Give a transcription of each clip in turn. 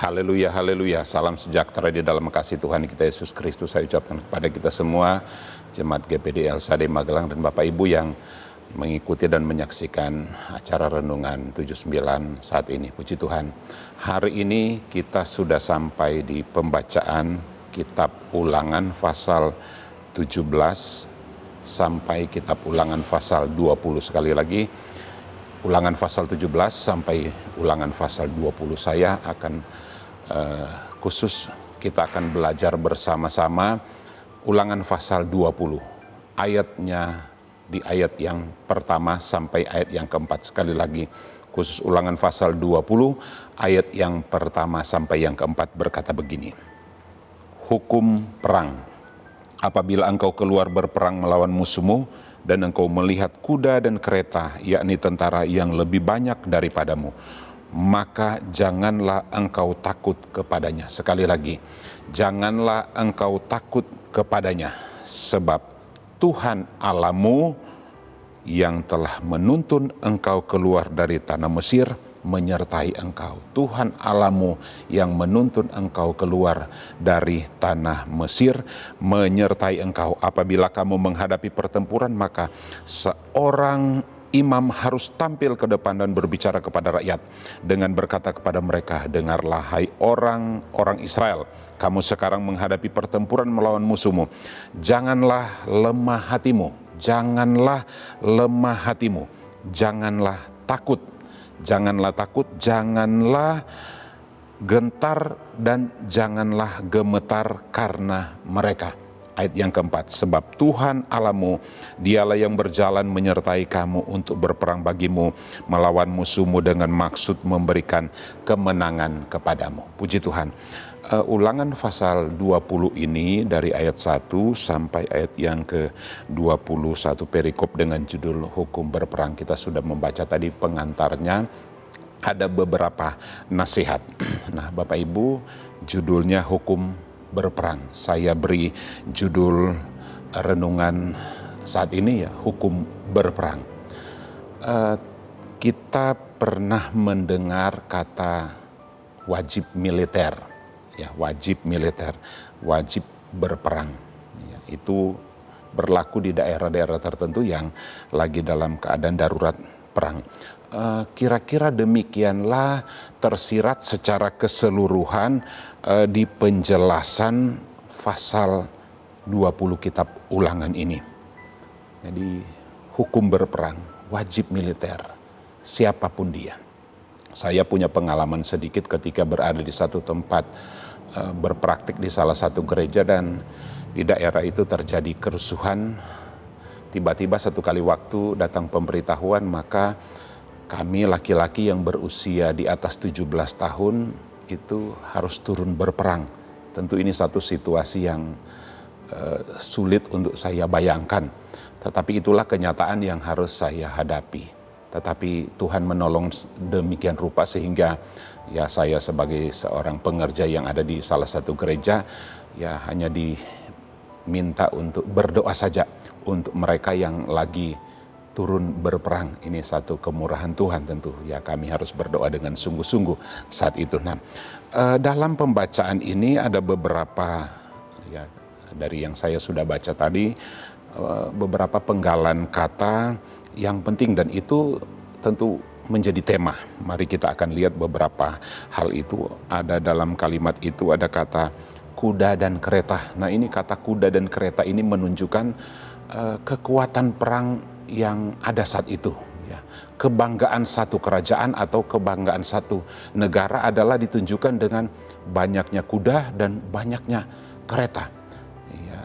Haleluya, haleluya. Salam sejahtera di dalam kasih Tuhan kita Yesus Kristus. Saya ucapkan kepada kita semua, Jemaat GPD LSAD Magelang dan Bapak Ibu yang mengikuti dan menyaksikan acara Renungan 79 saat ini. Puji Tuhan. Hari ini kita sudah sampai di pembacaan kitab Ulangan pasal 17 sampai kitab Ulangan pasal 20. Sekali lagi, Ulangan pasal 17 sampai Ulangan pasal 20. Saya akan khusus kita akan belajar bersama-sama Ulangan pasal 20. Ayatnya di ayat yang pertama sampai ayat yang keempat. Sekali lagi, khusus Ulangan pasal 20 ayat yang pertama sampai yang keempat berkata begini. Hukum perang. Apabila engkau keluar berperang melawan musuhmu dan engkau melihat kuda dan kereta, yakni tentara yang lebih banyak daripadamu, maka janganlah engkau takut kepadanya. Sekali lagi, janganlah engkau takut kepadanya, sebab Tuhan Allahmu yang telah menuntun engkau keluar dari tanah Mesir menyertai engkau. Tuhan Allahmu yang menuntun engkau keluar dari tanah Mesir menyertai engkau. Apabila kamu menghadapi pertempuran, maka seorang imam harus tampil ke depan dan berbicara kepada rakyat dengan berkata kepada mereka, dengarlah hai orang Israel, kamu sekarang menghadapi pertempuran melawan musuhmu. Janganlah lemah hatimu, janganlah lemah hatimu, janganlah takut, janganlah takut, janganlah gentar dan janganlah gemetar karena mereka. Ayat yang keempat, sebab Tuhan Allahmu, dialah yang berjalan menyertai kamu untuk berperang bagimu melawan musuhmu dengan maksud memberikan kemenangan kepadamu. Puji Tuhan. Ulangan pasal 20 ini dari ayat 1 sampai ayat yang ke-21 perikop dengan judul Hukum Berperang. Kita sudah membaca tadi pengantarnya, ada beberapa nasihat. Nah, Bapak Ibu, judulnya Hukum Berperang. Saya beri judul renungan saat ini ya, Hukum Berperang. Kita pernah mendengar kata wajib militer, ya, wajib militer, wajib berperang. Ya, itu berlaku di daerah-daerah tertentu yang lagi dalam keadaan darurat perang. Kira-kira demikianlah tersirat secara keseluruhan di penjelasan pasal 20 kitab Ulangan ini. Jadi hukum berperang, wajib militer, siapapun dia. Saya punya pengalaman sedikit ketika berada di satu tempat berpraktik di salah satu gereja dan di daerah itu terjadi kerusuhan. Tiba-tiba satu kali waktu datang pemberitahuan, maka kami laki-laki yang berusia di atas 17 tahun itu harus turun berperang. Tentu ini satu situasi yang sulit untuk saya bayangkan. Tetapi itulah kenyataan yang harus saya hadapi. Tetapi Tuhan menolong demikian rupa sehingga ya saya sebagai seorang pengerja yang ada di salah satu gereja ya hanya diminta untuk berdoa saja untuk mereka yang lagi turun berperang. Ini satu kemurahan Tuhan tentu. Ya, kami harus berdoa dengan sungguh-sungguh saat itu. Nah, dalam pembacaan ini ada beberapa, ya, dari yang saya sudah baca tadi, beberapa penggalan kata yang penting dan itu tentu menjadi tema. Mari kita akan lihat beberapa hal itu. Ada dalam kalimat itu ada kata kuda dan kereta. Nah, ini kata kuda dan kereta ini menunjukkan kekuatan perang yang ada saat itu, ya. Kebanggaan satu kerajaan atau kebanggaan satu negara adalah ditunjukkan dengan banyaknya kuda dan banyaknya kereta. Ya,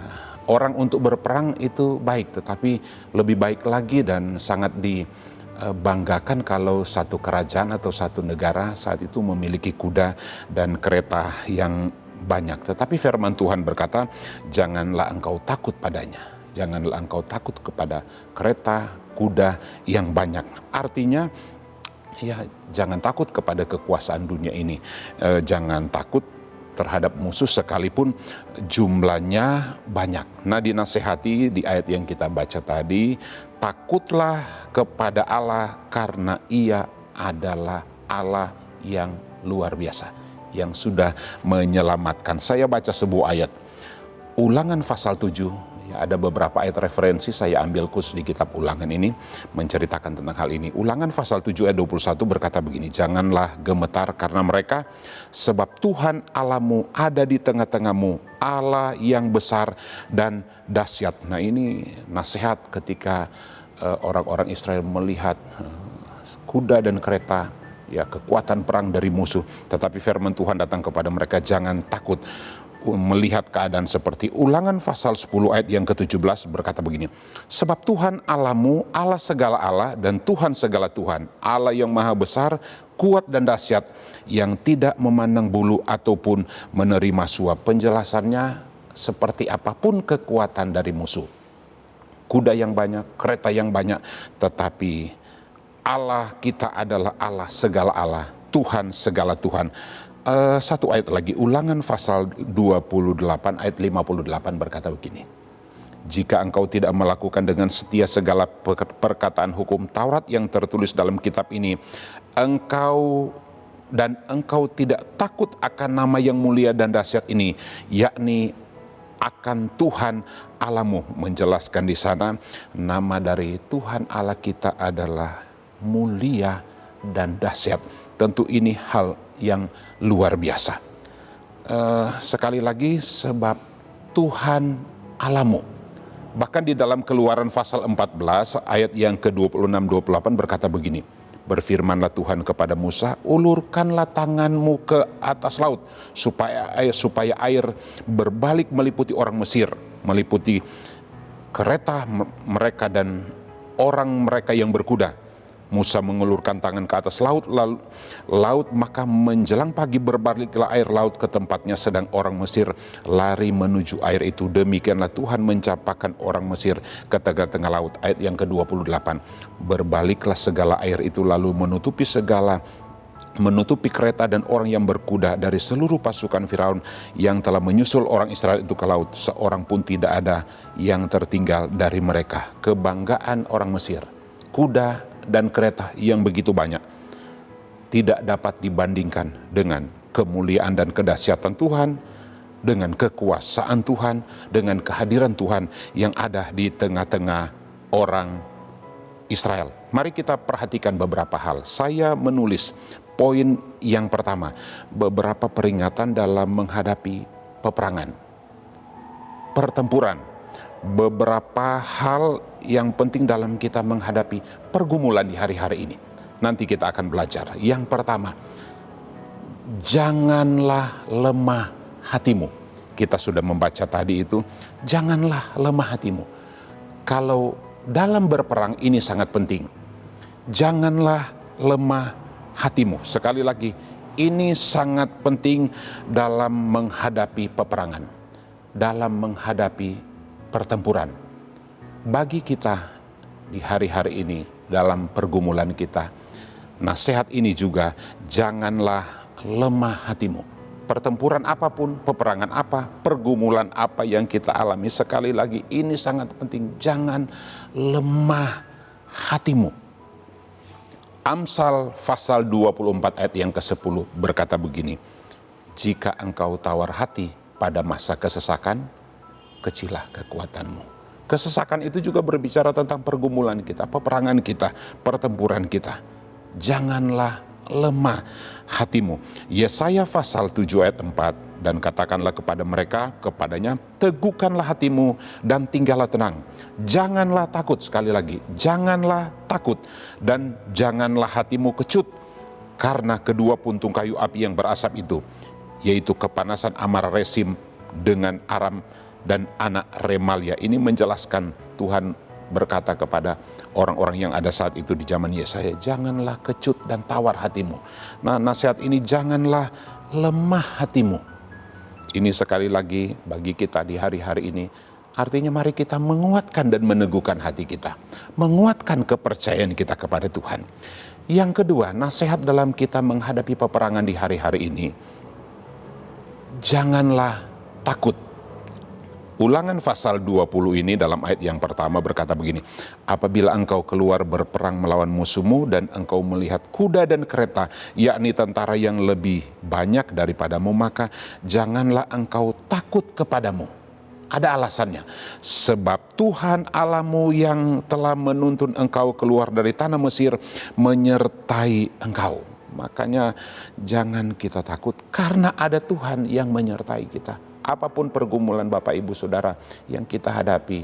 orang untuk berperang itu baik, tetapi lebih baik lagi dan sangat dibanggakan kalau satu kerajaan atau satu negara saat itu memiliki kuda dan kereta yang banyak. Tetapi firman Tuhan berkata, janganlah engkau takut padanya. Janganlah engkau takut kepada kereta, kuda yang banyak. Artinya, ya jangan takut kepada kekuasaan dunia ini. Jangan takut terhadap musuh sekalipun jumlahnya banyak. Nah, dinasehati di ayat yang kita baca tadi, takutlah kepada Allah karena Ia adalah Allah yang luar biasa. yang sudah menyelamatkan. Saya baca sebuah ayat, Ulangan pasal 7, ya, ada beberapa ayat referensi saya ambil khusus di kitab Ulangan ini menceritakan tentang hal ini. Ulangan pasal 7 ayat 21 berkata begini, janganlah gemetar karena mereka, sebab Tuhan Allahmu ada di tengah-tengahmu, Allah yang besar dan dahsyat. Nah, ini nasihat ketika orang-orang Israel melihat kuda dan kereta, ya, kekuatan perang dari musuh. Tetapi firman Tuhan datang kepada mereka, jangan takut. Melihat keadaan seperti Ulangan pasal 10 ayat yang ke-17 berkata begini, sebab Tuhan Allahmu Allah segala Allah dan Tuhan segala Tuhan, Allah yang maha besar, kuat dan dahsyat, yang tidak memandang bulu ataupun menerima suap. Penjelasannya seperti apapun kekuatan dari musuh, kuda yang banyak, kereta yang banyak, tetapi Allah kita adalah Allah segala Allah, Tuhan segala Tuhan. Satu ayat lagi, Ulangan pasal 28 ayat 58 berkata begini, jika engkau tidak melakukan dengan setia segala perkataan hukum Taurat yang tertulis dalam kitab ini, engkau tidak takut akan nama yang mulia dan dahsyat ini, yakni akan Tuhan Allahmu. Menjelaskan di sana, nama dari Tuhan Allah kita adalah mulia dan dahsyat. Tentu ini hal yang luar biasa. Sekali lagi, sebab Tuhan Allahmu. Bahkan di dalam Keluaran pasal 14 ayat yang ke-26-28 berkata begini, berfirmanlah Tuhan kepada Musa, ulurkanlah tanganmu ke atas laut supaya air berbalik meliputi orang Mesir, meliputi kereta mereka dan orang mereka yang berkuda. Musa mengulurkan tangan ke atas laut, maka menjelang pagi berbaliklah air laut ke tempatnya, sedang orang Mesir lari menuju air itu. Demikianlah Tuhan mencampakkan orang Mesir ke tengah-tengah laut. Ayat yang ke-28, berbaliklah segala air itu lalu menutupi kereta dan orang yang berkuda dari seluruh pasukan Firaun yang telah menyusul orang Israel itu ke laut. Seorang pun tidak ada yang tertinggal dari mereka. Kebanggaan orang Mesir, kuda dan kereta yang begitu banyak, tidak dapat dibandingkan dengan kemuliaan dan kedahsyatan Tuhan, dengan kekuasaan Tuhan, dengan kehadiran Tuhan yang ada di tengah-tengah orang Israel. Mari kita perhatikan beberapa hal. Saya menulis poin yang pertama, beberapa peringatan dalam menghadapi peperangan, pertempuran, beberapa hal yang penting dalam kita menghadapi pergumulan di hari-hari ini. Nanti kita akan belajar. Yang pertama, janganlah lemah hatimu. Kita sudah membaca tadi itu, janganlah lemah hatimu. Kalau dalam berperang ini sangat penting, janganlah lemah hatimu. Sekali lagi, ini sangat penting dalam menghadapi peperangan, dalam menghadapi pertempuran. Bagi kita di hari-hari ini dalam pergumulan kita, nasihat ini juga, janganlah lemah hatimu. Pertempuran apapun, peperangan apa, pergumulan apa yang kita alami, sekali lagi ini sangat penting, jangan lemah hatimu. Amsal pasal 24 ayat yang ke-10 berkata begini, jika engkau tawar hati pada masa kesesakan, kecilah kekuatanmu. Kesesakan itu juga berbicara tentang pergumulan kita, peperangan kita, pertempuran kita. Janganlah lemah hatimu. Yesaya pasal 7 ayat 4, dan katakanlah kepada mereka, kepadanya, teguhkanlah hatimu dan tinggallah tenang. Janganlah takut, sekali lagi, janganlah takut dan janganlah hatimu kecut karena kedua puntung kayu api yang berasap itu, yaitu kepanasan Amar Resim dengan Aram dan anak Remalia. Ini menjelaskan Tuhan berkata kepada orang-orang yang ada saat itu di zaman Yesaya, janganlah kecut dan tawar hatimu. Nah, nasihat ini, janganlah lemah hatimu. Ini sekali lagi bagi kita di hari-hari ini, artinya mari kita menguatkan dan meneguhkan hati kita, menguatkan kepercayaan kita kepada Tuhan. Yang kedua, nasihat dalam kita menghadapi peperangan di hari-hari ini, janganlah takut. Ulangan pasal 20 ini dalam ayat yang pertama berkata begini, apabila engkau keluar berperang melawan musuhmu dan engkau melihat kuda dan kereta, yakni tentara yang lebih banyak daripadamu, maka janganlah engkau takut kepadamu. Ada alasannya, sebab Tuhan Allahmu yang telah menuntun engkau keluar dari tanah Mesir menyertai engkau. Makanya jangan kita takut karena ada Tuhan yang menyertai kita. Apapun pergumulan Bapak Ibu Saudara yang kita hadapi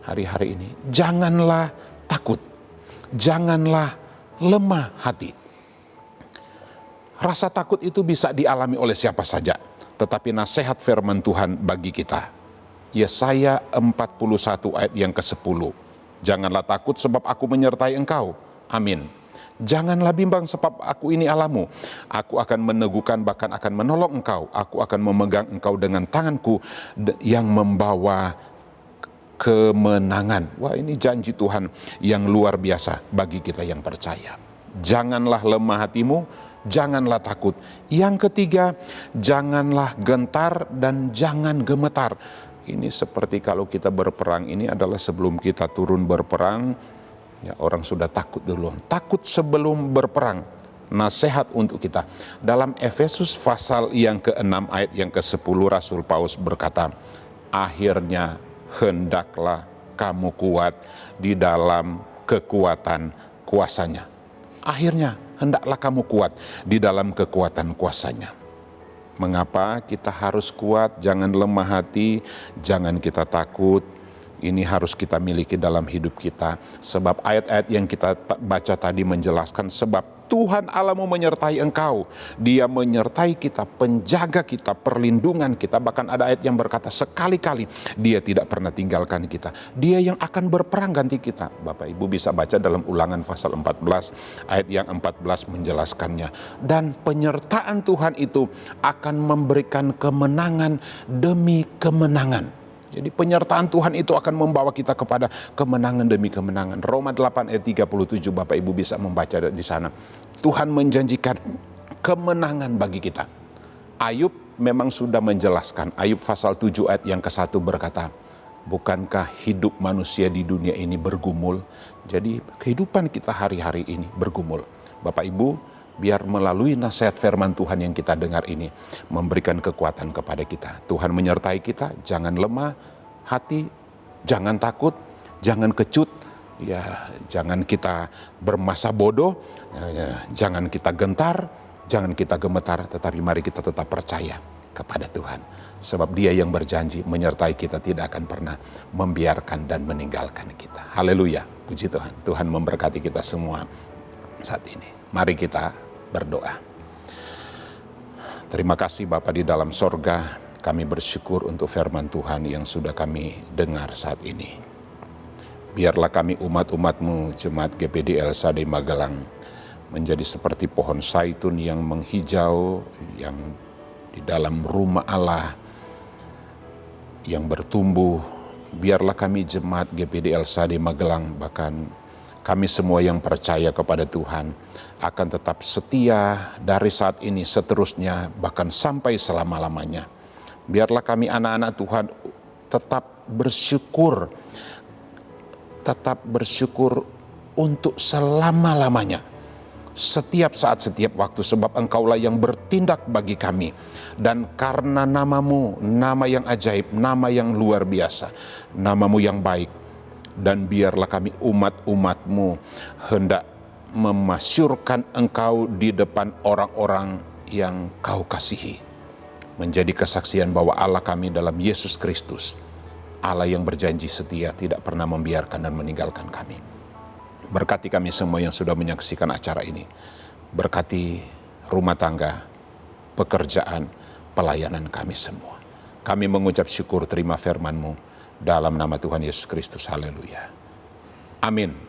hari-hari ini, janganlah takut, janganlah lemah hati. Rasa takut itu bisa dialami oleh siapa saja, tetapi nasihat firman Tuhan bagi kita, Yesaya 41 ayat yang ke-10, janganlah takut sebab aku menyertai engkau, amin. Janganlah bimbang sebab aku ini Allahmu. Aku akan meneguhkan bahkan akan menolong engkau. Aku akan memegang engkau dengan tanganku yang membawa kemenangan. Wah, ini janji Tuhan yang luar biasa bagi kita yang percaya. Janganlah lemah hatimu, janganlah takut. Yang ketiga, janganlah gentar dan jangan gemetar. Ini seperti kalau kita berperang, ini adalah sebelum kita turun berperang, ya, orang sudah takut duluan. Takut sebelum berperang. Nasihat untuk kita. Dalam Efesus pasal yang ke-6 ayat yang ke-10, Rasul Paulus berkata, akhirnya hendaklah kamu kuat di dalam kekuatan kuasanya. Akhirnya hendaklah kamu kuat di dalam kekuatan kuasanya. Mengapa kita harus kuat? Jangan lemah hati, jangan kita takut. Ini harus kita miliki dalam hidup kita. Sebab ayat-ayat yang kita baca tadi menjelaskan, sebab Tuhan Allahmu menyertai engkau. Dia menyertai kita, penjaga kita, perlindungan kita. Bahkan ada ayat yang berkata sekali-kali Dia tidak pernah tinggalkan kita. Dia yang akan berperang ganti kita. Bapak Ibu bisa baca dalam Ulangan pasal 14 ayat yang 14 menjelaskannya. Dan penyertaan Tuhan itu akan memberikan kemenangan demi kemenangan. Jadi penyertaan Tuhan itu akan membawa kita kepada kemenangan demi kemenangan. Roma 8 ayat 37 Bapak Ibu bisa membaca di sana. Tuhan menjanjikan kemenangan bagi kita. Ayub memang sudah menjelaskan. Ayub pasal 7 ayat yang ke-1 berkata, bukankah hidup manusia di dunia ini bergumul? Jadi kehidupan kita hari-hari ini bergumul. Bapak Ibu, biar melalui nasihat firman Tuhan yang kita dengar ini memberikan kekuatan kepada kita. Tuhan menyertai kita, jangan lemah hati, jangan takut, jangan kecut, ya, jangan kita bermasa bodoh, ya, jangan kita gentar, jangan kita gemetar, tetapi mari kita tetap percaya kepada Tuhan. Sebab Dia yang berjanji menyertai kita, tidak akan pernah membiarkan dan meninggalkan kita. Haleluya, puji Tuhan. Tuhan memberkati kita semua saat ini. Mari kita berdoa. Terima kasih Bapa di dalam sorga, kami bersyukur untuk firman Tuhan yang sudah kami dengar saat ini. Biarlah kami umat-umat-Mu, Jemaat GPD El Shaddai Magelang, menjadi seperti pohon zaitun yang menghijau, yang di dalam rumah Allah, yang bertumbuh. Biarlah kami Jemaat GPD El Shaddai Magelang, bahkan kami semua yang percaya kepada Tuhan akan tetap setia dari saat ini seterusnya, bahkan sampai selama-lamanya. Biarlah kami anak-anak Tuhan tetap bersyukur untuk selama-lamanya. Setiap saat, setiap waktu, sebab Engkaulah yang bertindak bagi kami. Dan karena nama-Mu, nama yang ajaib, nama yang luar biasa, nama-Mu yang baik. Dan biarlah kami umat-umat-Mu hendak memasyurkan Engkau di depan orang-orang yang Kau kasihi. Menjadi kesaksian bahwa Allah kami dalam Yesus Kristus, Allah yang berjanji setia, tidak pernah membiarkan dan meninggalkan kami. Berkati kami semua yang sudah menyaksikan acara ini. Berkati rumah tangga, pekerjaan, pelayanan kami semua. Kami mengucap syukur terima firman-Mu dalam nama Tuhan Yesus Kristus. Haleluya. Amin.